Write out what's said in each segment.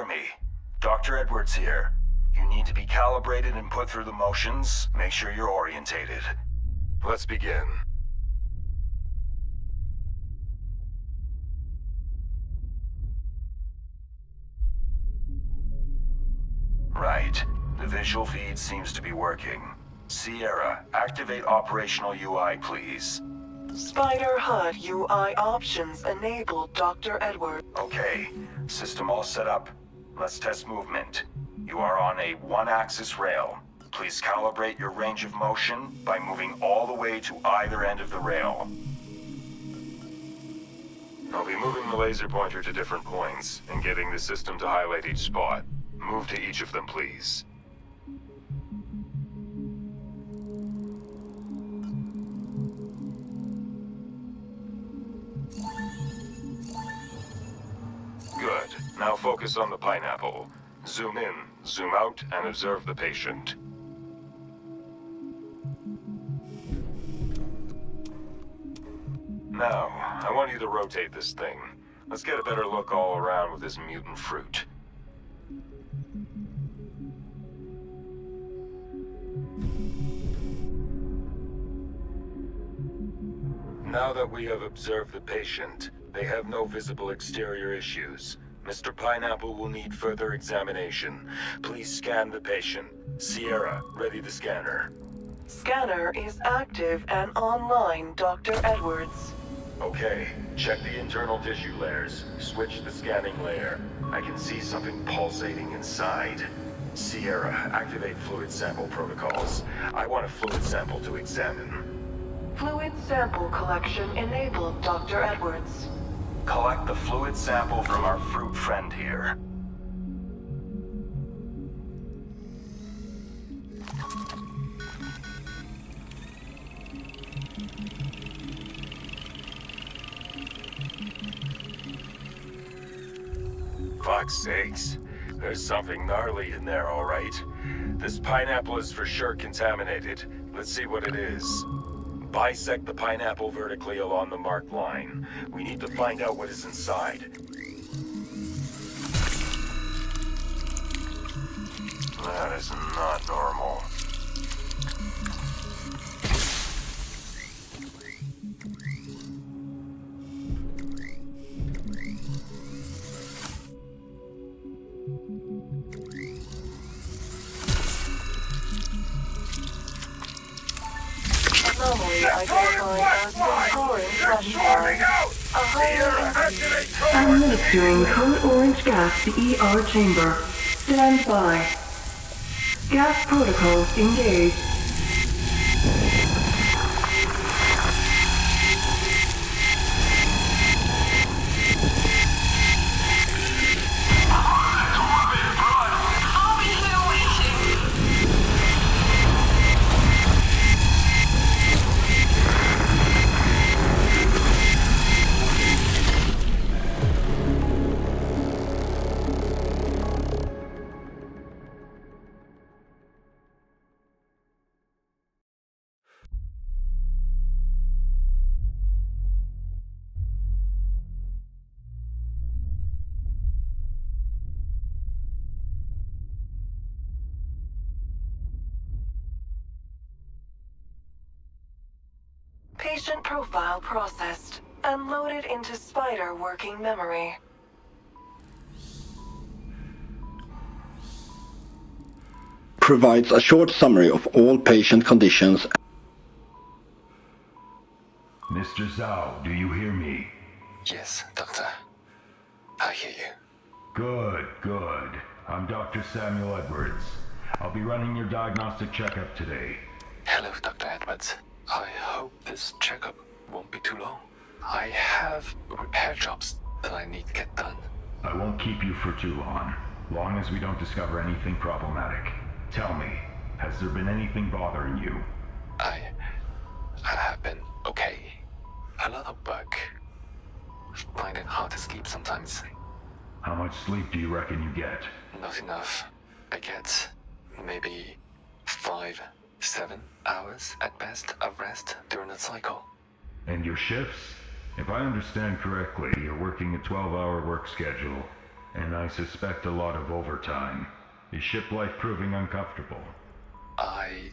hear me? Dr. Edwards here. You need to be calibrated and put through the motions. Make sure you're orientated. Let's begin. Right. The visual feed seems to be working. Sierra, activate operational UI, please. Spider HUD UI options enabled, Dr. Edwards. Okay. System all set up. Let's test movement. You are on a one-axis rail. Please calibrate your range of motion by moving all the way to either end of the rail. I'll be moving the laser pointer to different points and getting the system to highlight each spot. Move to each of them, please. Good. Now focus on the pineapple. Zoom in, zoom out, and observe the patient. Now, I want you to rotate this thing. Let's get a better look all around with this mutant fruit. Now that we have observed the patient, they have no visible exterior issues. Mr. Pineapple will need further examination. Please scan the patient. Sierra, ready the scanner. Scanner is active and online, Dr. Edwards. Okay, check the internal tissue layers. Switch the scanning layer. I can see something pulsating inside. Sierra, activate fluid sample protocols. I want a fluid sample to examine. Fluid sample collection enabled, Dr. Edwards. Collect the fluid sample from our fruit friend here. Fuck's sakes. There's something gnarly in there, all right. This pineapple is for sure contaminated. Let's see what it is. Bisect the pineapple vertically along the marked line. We need to find out what is inside. That is not normal. Anomaly identified as the orange threshold. A higher Administering code orange gas to ER chamber. Stand by. Gas protocols engaged. patient profile processed and loaded into Spider working memory. Provides a short summary of all patient conditions. Mr. Zhao, do you hear me? Yes, Doctor. I hear you. Good, good. I'm Dr. Samuel Edwards. I'll be running your diagnostic checkup today. Hello, Dr. Edwards. I hope this checkup won't be too long. I have repair jobs that I need to get done. I won't keep you for too long as we don't discover anything problematic. Tell me, has there been anything bothering you? I have been okay. A lot of work. Find it hard to sleep sometimes. How much sleep do you reckon you get? Not enough. I get maybe 5, 7 hours at best of rest during the cycle. And your shifts? If I understand correctly, you're working a 12-hour work schedule. And I suspect a lot of overtime. Is ship life proving uncomfortable? I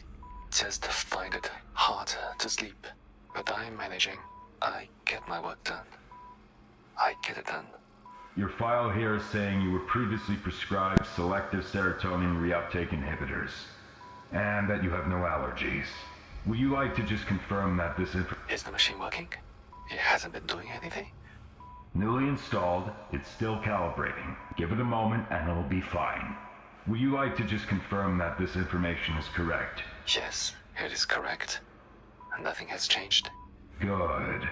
just find it hard to sleep, but I'm managing. I get my work done. I get it done. Your file here is saying you were previously prescribed selective serotonin reuptake inhibitors, and that you have no allergies. Would you like to just confirm that this Is the machine working? It hasn't been doing anything. newly installed, it's still calibrating. Give it a moment and it'll be fine. Would you like to just confirm that this information is correct? Yes, it is correct. Nothing has changed. Good.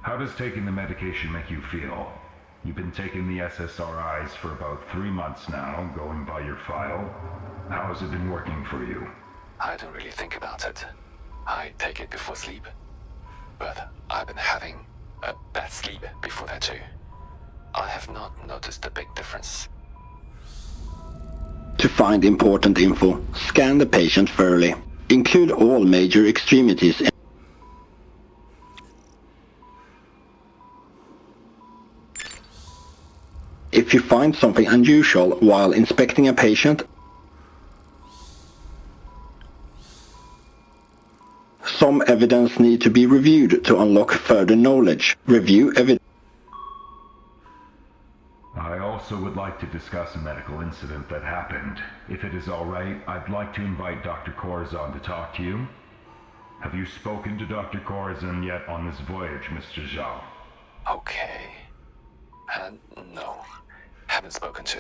How does taking the medication make you feel? You've been taking the SSRIs for about 3 months now, going by your file. How has it been working for you? I don't really think about it. I take it before sleep. But I've been having a bad sleep before that too. I have not noticed a big difference. To find important info, scan the patient thoroughly. Include all major extremities. If you find something unusual while inspecting a patient, some evidence needs to be reviewed to unlock further knowledge. Review evidence. I also would like to discuss a medical incident that happened. If it is alright, I'd like to invite Dr. Corazon to talk to you. Have you spoken to Dr. Corazon yet on this voyage, Mr. Zhao? Okay. No. Haven't spoken to.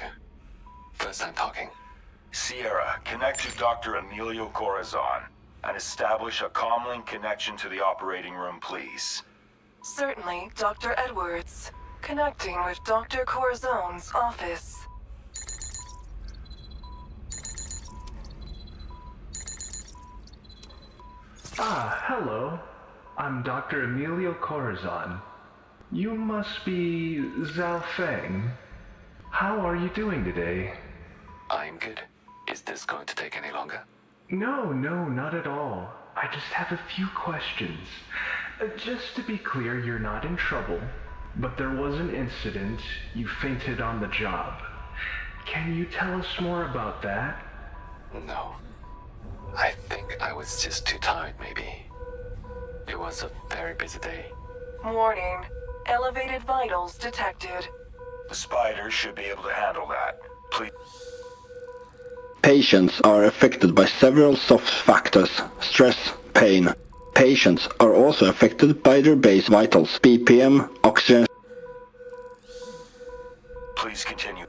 First time talking. Sierra, connect to Dr. Emilio Corazon and establish a comlink connection to the operating room, please. Certainly, Dr. Edwards. Connecting with Dr. Corazon's office. Hello. I'm Dr. Emilio Corazon. You must be Zhao Feng. How are you doing today? I'm good. Is this going to take any longer? No, not at all. I just have a few questions. Just to be clear, you're not in trouble, but there was an incident. You fainted on the job. Can you tell us more about that? No. I think I was just too tired, maybe. It was a very busy day. Warning. Elevated vitals detected. The spiders should be able to handle that. Please. Patients are affected by several soft factors: stress, pain. Patients are also affected by their base vitals, BPM, oxygen. Please continue.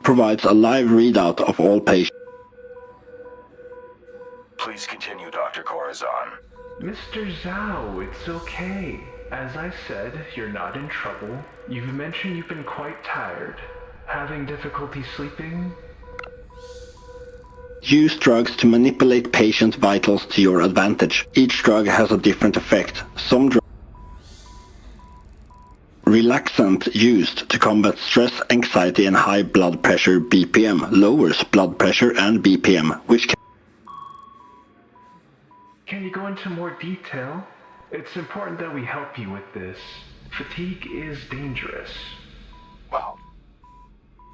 Provides a live readout of all patients. Please continue, Dr. Corazon. Mr. Zhao, it's okay. As I said, you're not in trouble. You've mentioned you've been quite tired. Having difficulty sleeping? Use drugs to manipulate patient vitals to your advantage. Each drug has a different effect. Some drugs relaxant used to combat stress, anxiety and high blood pressure BPM lowers blood pressure and BPM, which Can you go into more detail? It's important that we help you with this. Fatigue is dangerous. Well,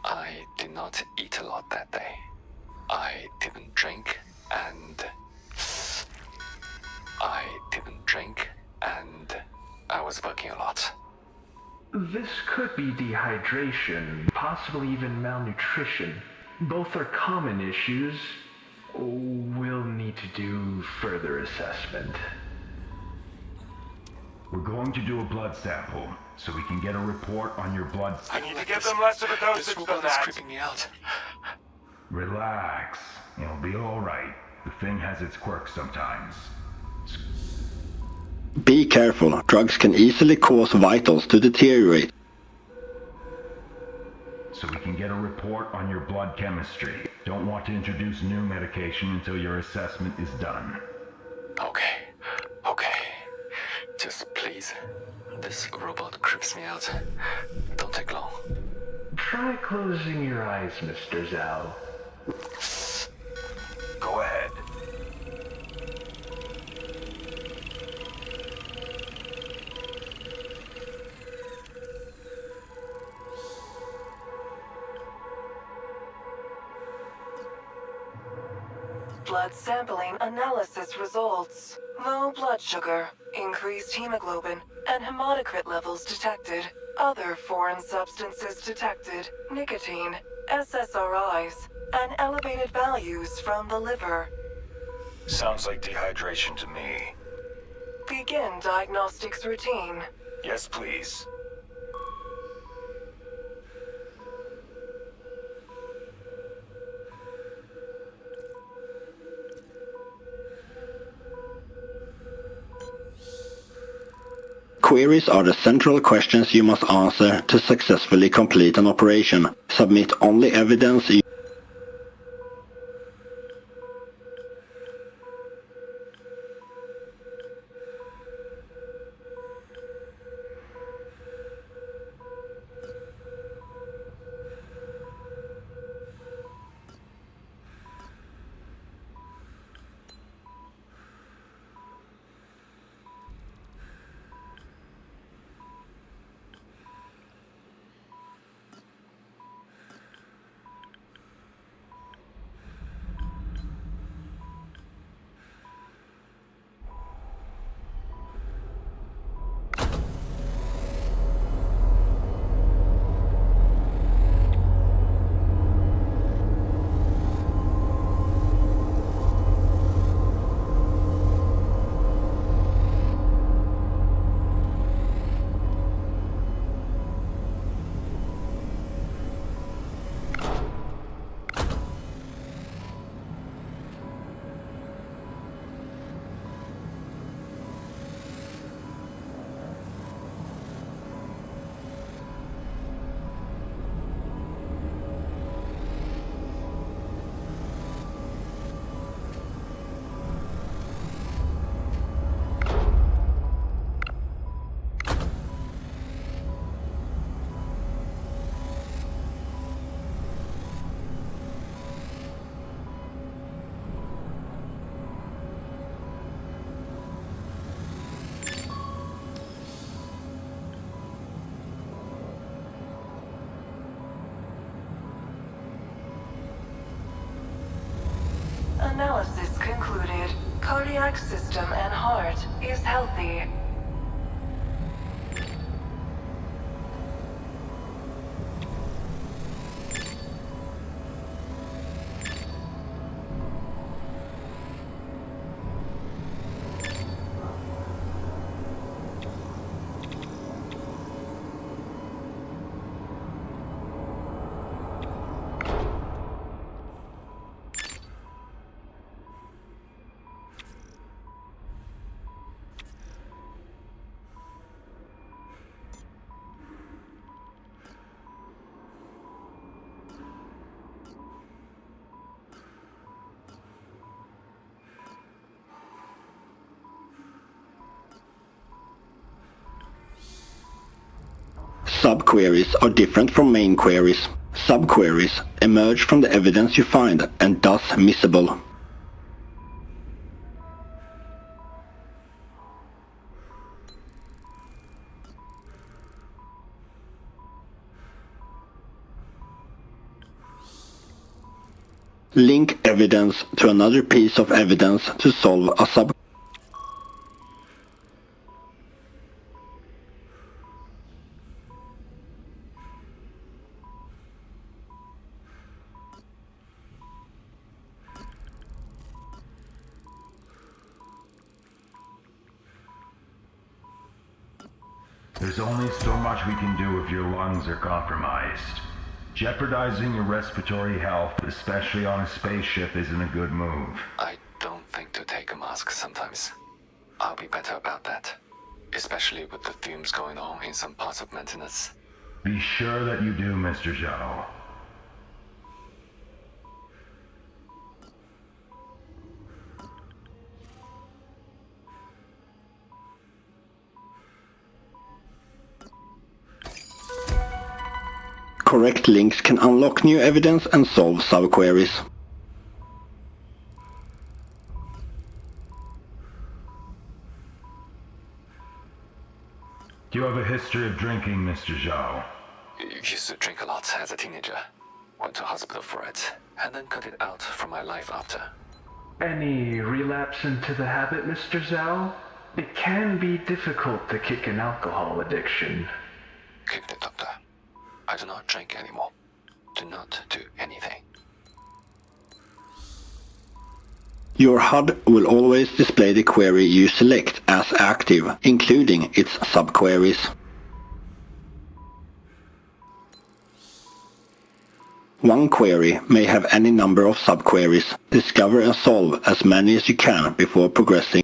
I did not eat a lot that day. I didn't drink and I was working a lot. This could be dehydration, possibly even malnutrition. Both are common issues. We'll need to do further assessment. We're going to do a blood sample, so we can get a report on your blood. I need to give them less of a dosage This than robot is that. creeping me out. Relax. It'll be alright. The thing has its quirks sometimes. be careful. Drugs can easily cause vitals to deteriorate. So we can get a report on your blood chemistry. Don't want to introduce new medication until your assessment is done. Okay. Just please. This robot creeps me out. Don't take long. Try closing your eyes, Mr. Zhao. Go ahead. blood sampling analysis results. Low blood sugar, increased hemoglobin, and hematocrit levels detected. Other foreign substances detected. Nicotine, SSRIs, and elevated values from the liver. Sounds like dehydration to me. Begin diagnostics routine. Yes, please. Queries are the central questions you must answer to successfully complete an operation. Submit only evidence you Analysis concluded. Cardiac system and heart is healthy. Subqueries are different from main queries. Subqueries emerge from the evidence you find and thus missable. Link evidence to another piece of evidence to solve a sub. There's only so much we can do if your lungs are compromised. Jeopardizing your respiratory health, especially on a spaceship, isn't a good move. I don't think to take a mask sometimes. I'll be better about that. Especially with the fumes going on in some parts of maintenance. Be sure that you do, Mr. Zhao. Correct links can unlock new evidence and solve subqueries. Do you have a history of drinking, Mr. Zhao? Used to drink a lot as a teenager. Went to hospital for it, and then cut it out from my life after. Any relapse into the habit, Mr. Zhao? It can be difficult to kick an alcohol addiction. Keep it, Doctor. I do not drink anymore. Do not do anything. Your HUD will always display the query you select as active, including its subqueries. One query may have any number of subqueries. Discover and solve as many as you can before progressing.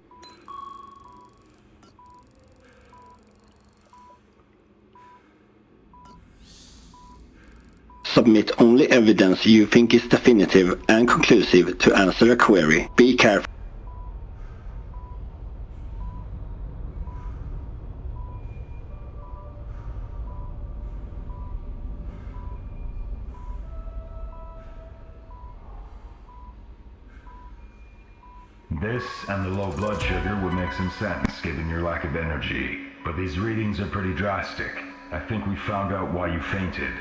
Submit only evidence you think is definitive and conclusive to answer a query. Be careful. This and the low blood sugar would make some sense given your lack of energy, but these readings are pretty drastic. I think we found out why you fainted.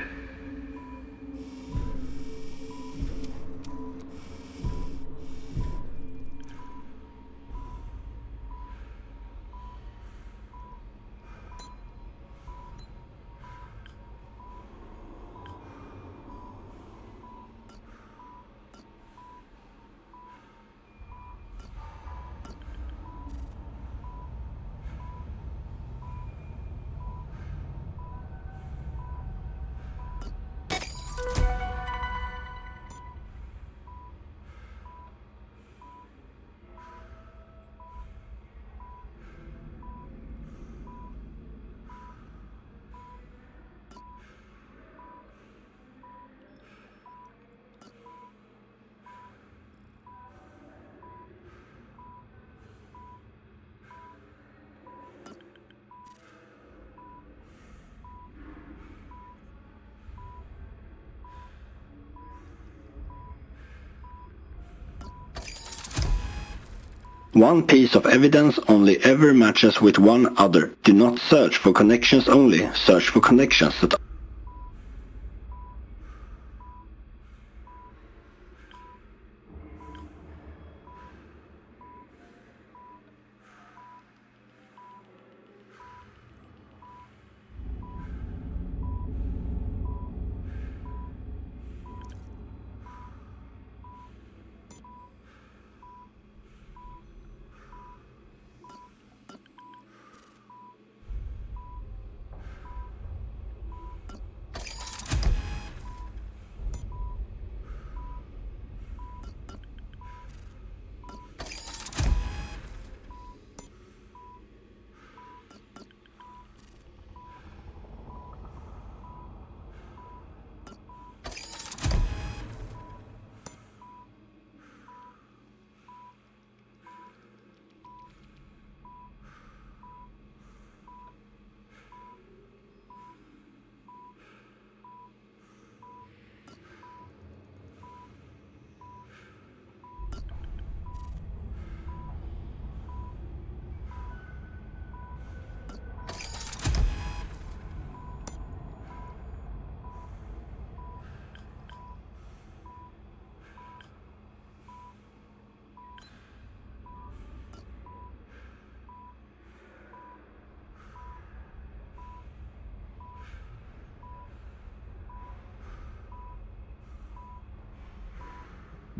One piece of evidence only ever matches with one other. Do not search for connections only, search for connections that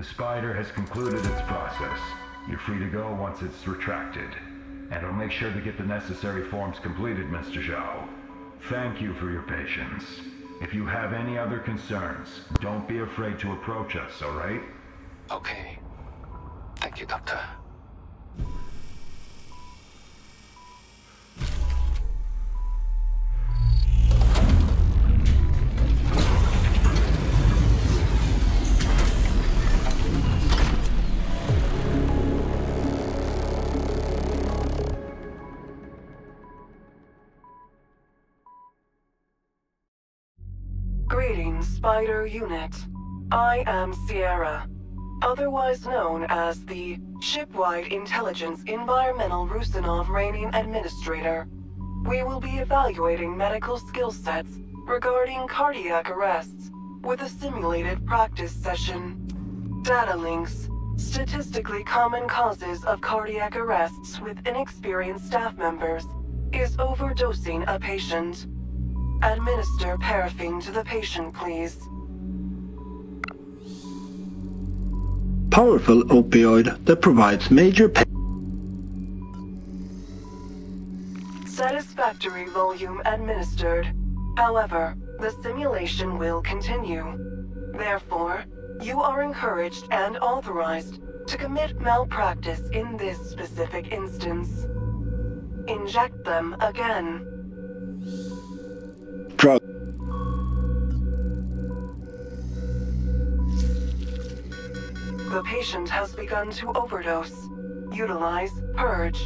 The spider has concluded its process. You're free to go once it's retracted. And I'll make sure to get the necessary forms completed, Mr. Zhao. Thank you for your patience. If you have any other concerns, don't be afraid to approach us, alright? Okay. Thank you, Doctor. Greetings, Spider Unit. I am Sierra, otherwise known as the Shipwide Intelligence Environmental Rusinov Reigning Administrator. We will be evaluating medical skill sets regarding cardiac arrests with a simulated practice session. Data links Statistically common causes of cardiac arrests with inexperienced staff members is overdosing a patient. Administer paraffin to the patient, please. Powerful opioid that provides major pain. Satisfactory volume administered. However, the simulation will continue. Therefore, you are encouraged and authorized to commit malpractice in this specific instance. Inject them again. Drug. The patient has begun to overdose. Utilize purge.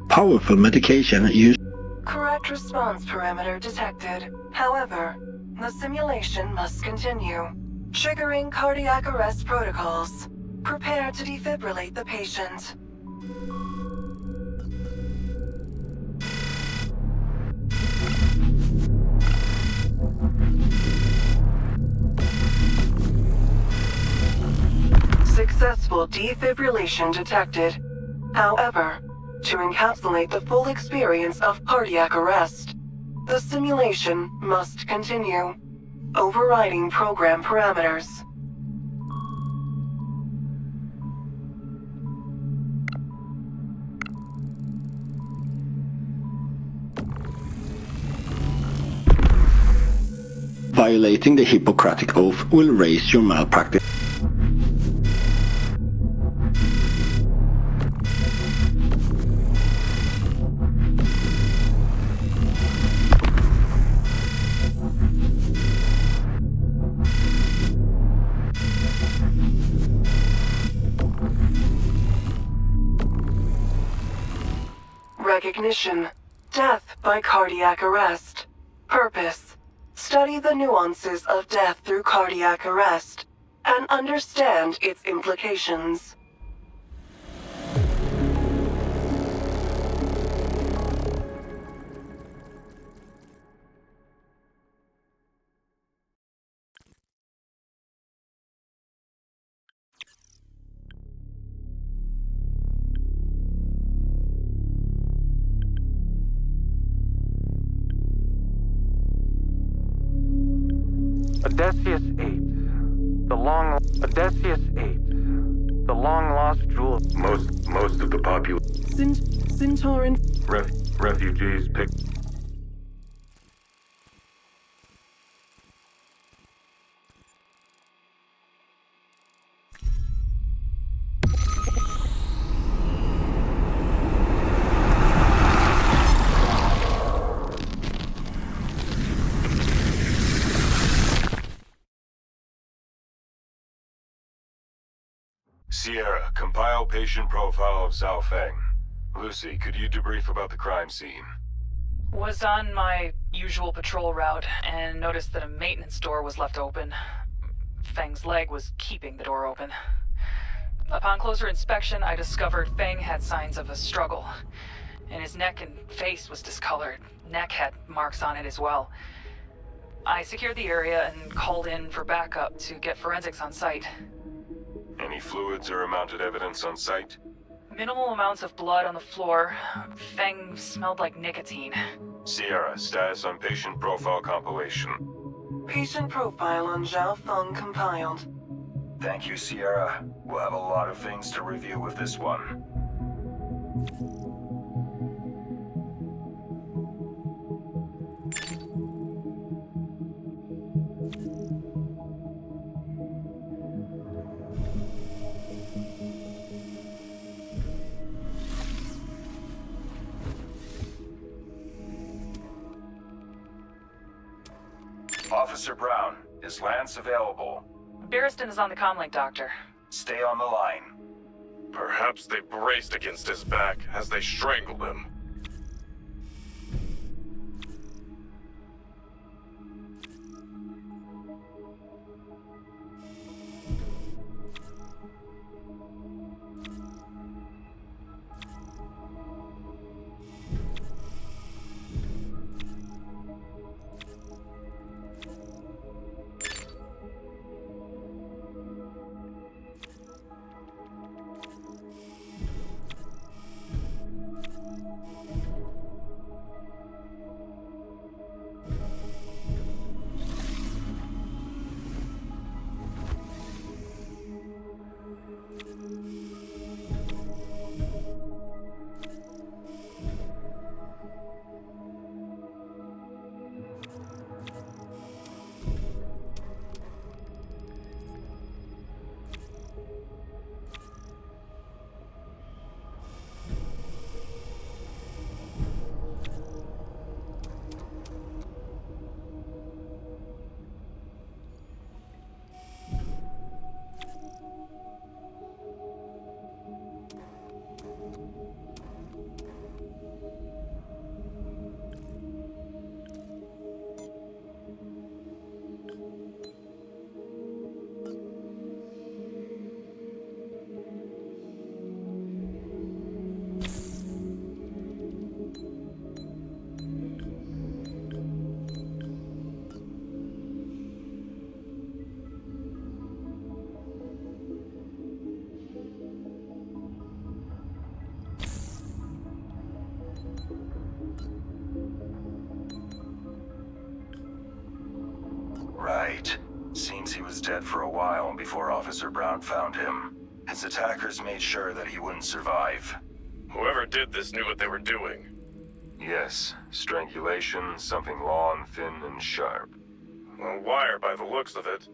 Powerful medication used. Correct response parameter detected. However, the simulation must continue. Triggering cardiac arrest protocols. Prepare to defibrillate the patient. Successful defibrillation detected. However, to encapsulate the full experience of cardiac arrest, the simulation must continue. Overriding program parameters. Violating the Hippocratic Oath will raise your malpractice. Recognition. Death by cardiac arrest. Purpose. Study the nuances of death through cardiac arrest and understand its implications. Odysseus 8. Odysseus 8. The long-lost jewel. Most of the population. Centauran. Refugees pick. Sierra, compile patient profile of Zhao Feng. Lucy, could you debrief about the crime scene? Was on my usual patrol route and noticed that a maintenance door was left open. Feng's leg was keeping the door open. Upon closer inspection, I discovered Feng had signs of a struggle, and his neck and face was discolored. Neck had marks on it as well. I secured the area and called in for backup to get forensics on site. Any fluids or mounted evidence on site? Minimal amounts of blood on the floor. Feng smelled like nicotine. Sierra, status on patient profile compilation. Patient profile on Zhao Feng compiled. Thank you, Sierra. We'll have a lot of things to review with this one. Officer Brown, is Lance available? Barristan is on the comlink, Doctor. Stay on the line. Perhaps they braced against his back as they strangled him. means he was dead for a while before Officer Brown found him. His attackers made sure that he wouldn't survive. Whoever did this knew what they were doing. Yes, strangulation, something long, thin, and sharp. A wire by the looks of it.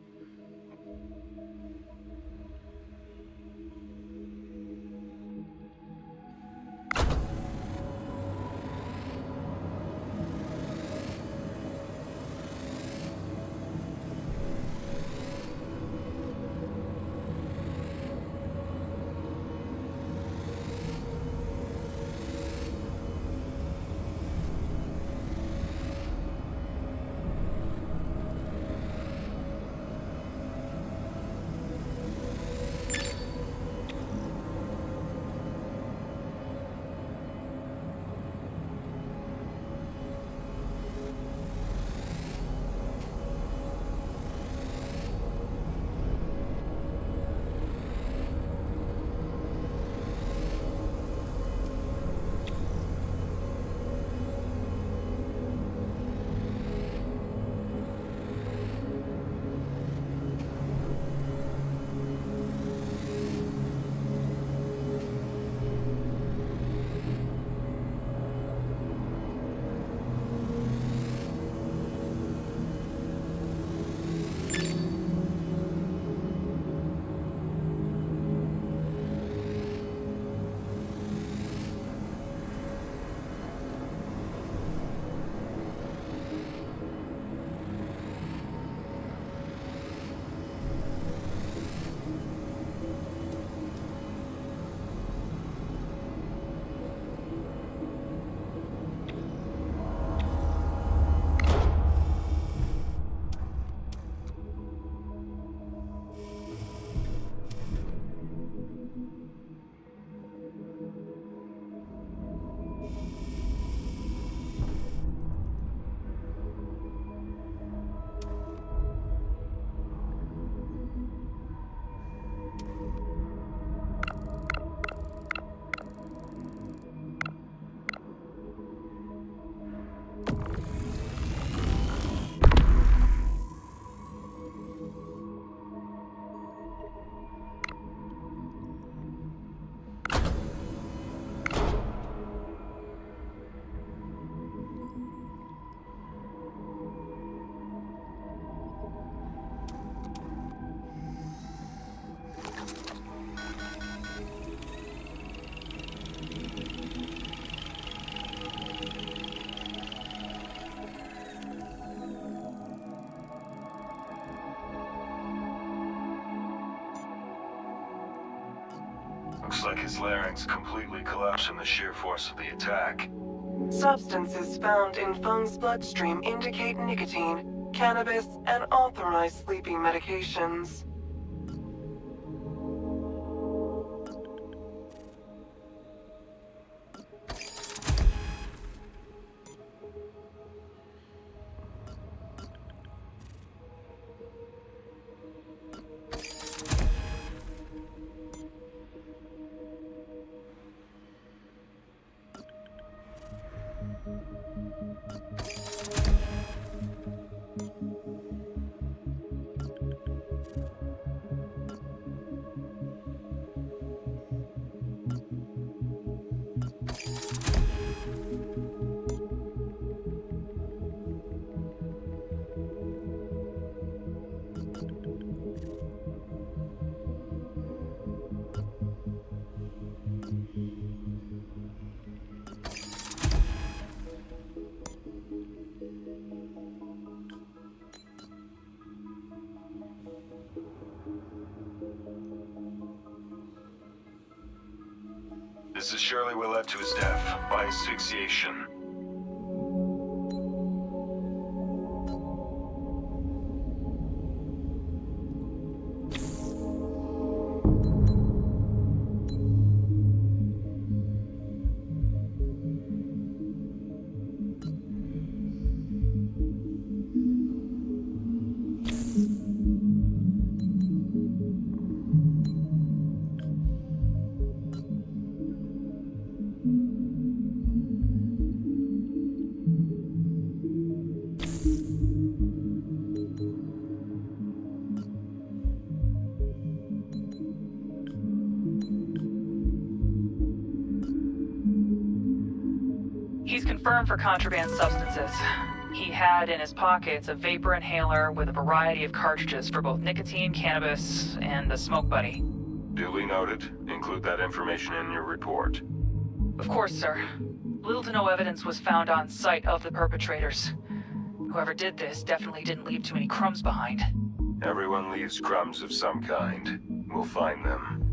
Looks like his larynx completely collapsed from the sheer force of the attack. Substances found in Feng's bloodstream indicate nicotine, cannabis, and authorized sleeping medications. This is surely what led to his death, by asphyxiation. He's confirmed for contraband substances. He had in his pockets a vapor inhaler with a variety of cartridges for both nicotine, cannabis, and a smoke buddy. Duly noted. Include that information in your report. Of course, sir. Little to no evidence was found on site of the perpetrators. Whoever did this definitely didn't leave too many crumbs behind. Everyone leaves crumbs of some kind. We'll find them.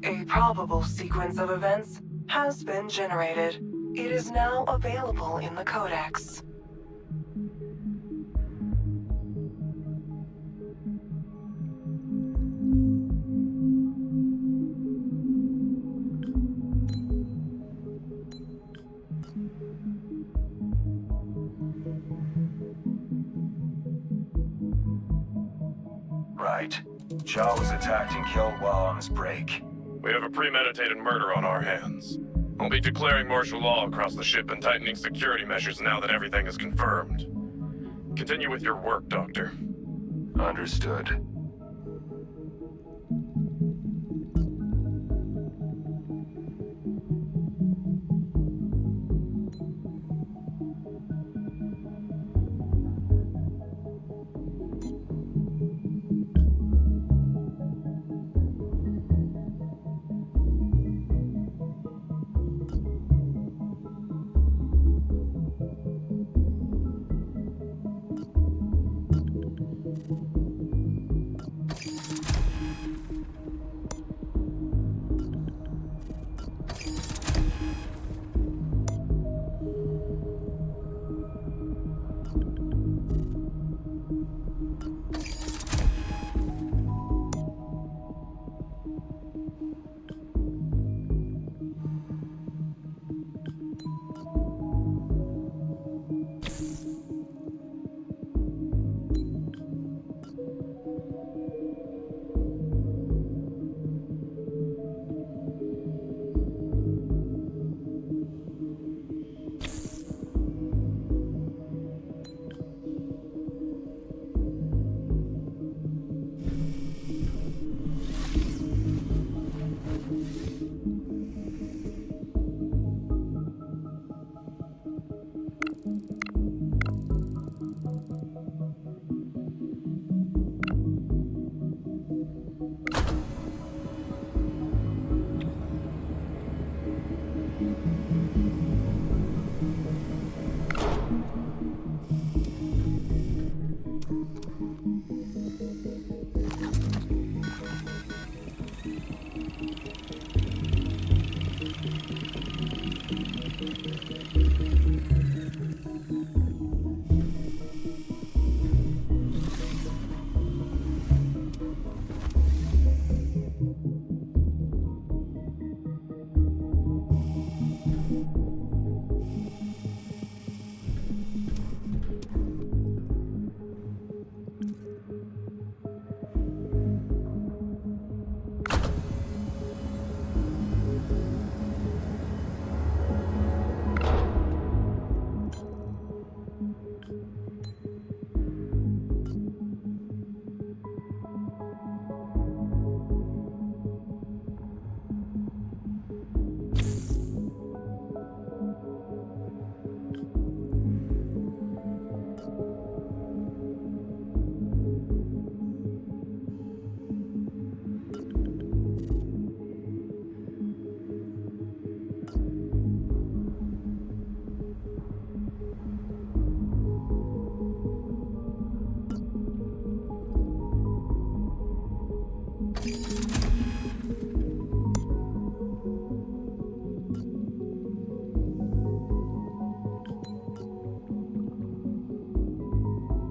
A probable sequence of events has been generated. It is now available in the Codex. Right. Shaw was attacked and killed while on his break. We have a premeditated murder on our hands. I'll be declaring martial law across the ship and tightening security measures now that everything is confirmed. Continue with your work, Doctor. Understood.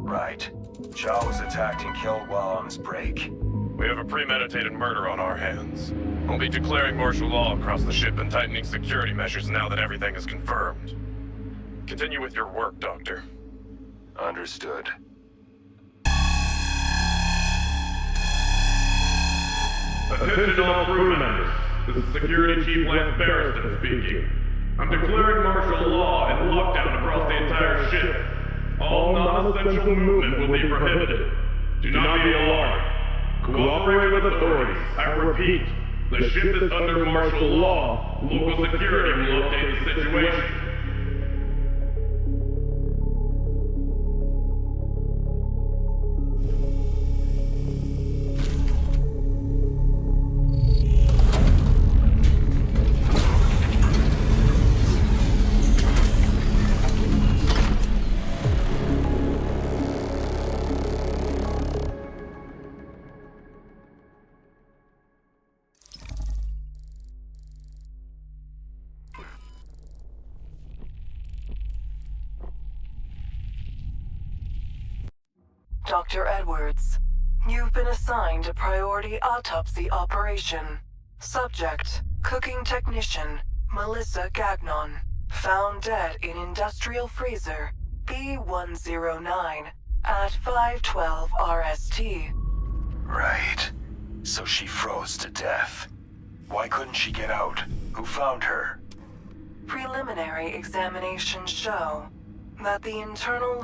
Right. Shaw was attacked and killed while on his break. We have a premeditated murder on our hands. We'll be declaring martial law across the ship and tightening security measures now that everything is confirmed. Continue with your work, Doctor. Understood. Attention all crew members. This is Security Chief Lance Barristan speaking. I'm declaring martial law and lockdown across the entire ship. All non-essential movement will be prohibited. Do not be alarmed. Cooperate with authorities. I repeat, the ship is under martial law. Local security will update the situation. Dr. Edwards, you've been assigned a priority autopsy operation. Subject, cooking technician, Melissa Gagnon. Found dead in industrial freezer, B109, at 512 RST. Right. So she froze to death. Why couldn't she get out? Who found her? Preliminary examinations show that the internal